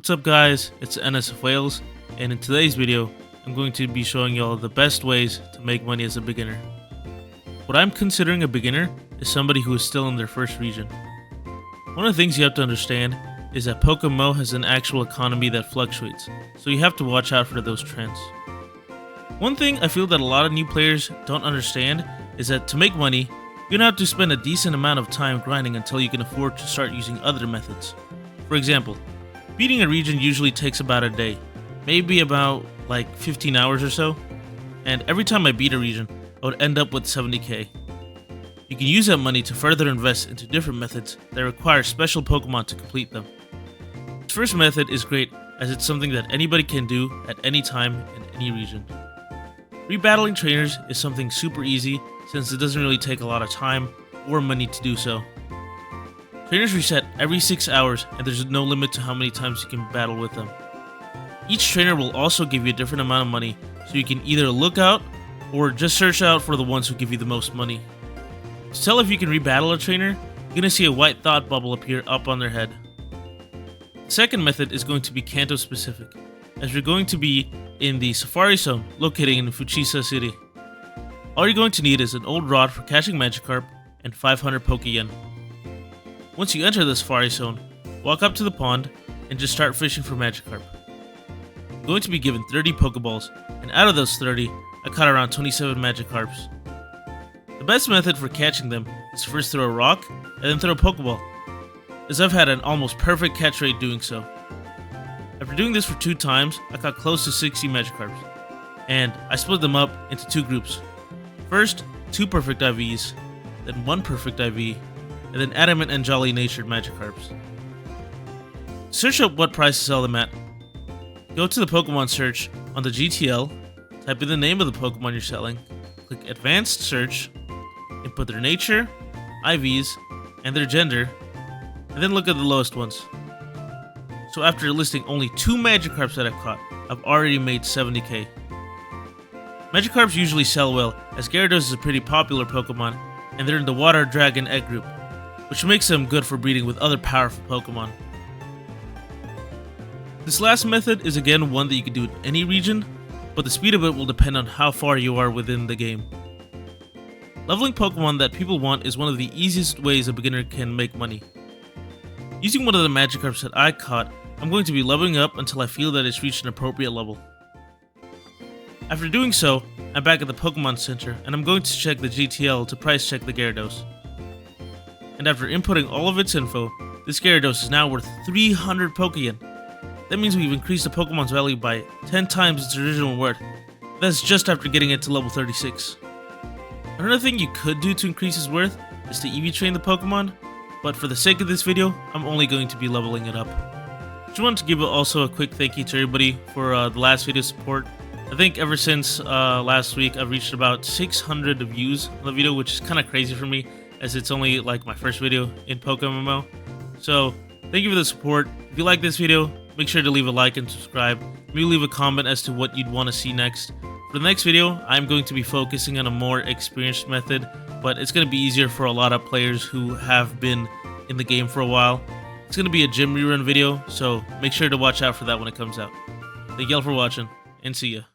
What's up guys, it's NSF Wales, and in today's video, I'm going to be showing y'all the best ways to make money as a beginner. What I'm considering a beginner is somebody who is still in their first region. One of the things you have to understand is that PokeMMO has an actual economy that fluctuates, so you have to watch out for those trends. One thing I feel that a lot of new players don't understand is that to make money, you're gonna have to spend a decent amount of time grinding until you can afford to start using other methods. For example, beating a region usually takes about a day, maybe about like 15 hours or so, and every time I beat a region, I would end up with 70k. You can use that money to further invest into different methods that require special Pokemon to complete them. This first method is great as it's something that anybody can do at any time in any region. Rebattling trainers is something super easy since it doesn't really take a lot of time or money to do so. Trainers reset every 6 hours and there's no limit to how many times you can battle with them. Each trainer will also give you a different amount of money, so you can either look out or just search out for the ones who give you the most money. To tell if you can rebattle a trainer, you're going to see a white thought bubble appear up on their head. The second method is going to be Kanto specific, as you're going to be in the Safari Zone located in Fuchisa City. All you're going to need is an old rod for catching Magikarp and 500 Pokeyen. Once you enter the Safari Zone, walk up to the pond and just start fishing for Magikarp. You're going to be given 30 Pokeballs, and out of those 30, I caught around 27 Magikarps. The best method for catching them is to first throw a rock and then throw a Pokeball, as I've had an almost perfect catch rate doing so. After doing this for 2 times, I caught close to 60 Magikarps, and I split them up into 2 groups. First, 2 perfect IVs, then 1 perfect IV, and then adamant and jolly natured Magikarps. Search up what price to sell them at. Go to the Pokemon search on the GTL, type in the name of the Pokemon you're selling, click Advanced Search, input their nature, IVs, and their gender, and then look at the lowest ones. So after listing only 2 Magikarps that I've caught, I've already made 70k. Magikarps usually sell well, as Gyarados is a pretty popular Pokemon, and they're in the Water Dragon Egg group, which makes them good for breeding with other powerful Pokemon. This last method is again one that you can do in any region, but the speed of it will depend on how far you are within the game. Leveling Pokemon that people want is one of the easiest ways a beginner can make money. Using one of the Magikarps that I caught, I'm going to be leveling up until I feel that it's reached an appropriate level. After doing so, I'm back at the Pokemon Center and I'm going to check the GTL to price check the Gyarados. And after inputting all of its info, this Gyarados is now worth 300 Pokeyen. That means we've increased the Pokemon's value by 10 times its original worth. That's just after getting it to level 36. Another thing you could do to increase its worth is to EV train the Pokemon, but for the sake of this video, I'm only going to be leveling it up. Just wanted to give also a quick thank you to everybody for the last video support. I think ever since last week, I've reached about 600 views on the video, which is kind of crazy for me, as it's only like my first video in PokeMMO. So thank you for the support. If you like this video, make sure to leave a like and subscribe. Maybe leave a comment as to what you'd want to see next. For the next video, I'm going to be focusing on a more experienced method, but it's going to be easier for a lot of players who have been in the game for a while. It's going to be a gym rerun video, so make sure to watch out for that when it comes out. Thank y'all for watching, and see ya.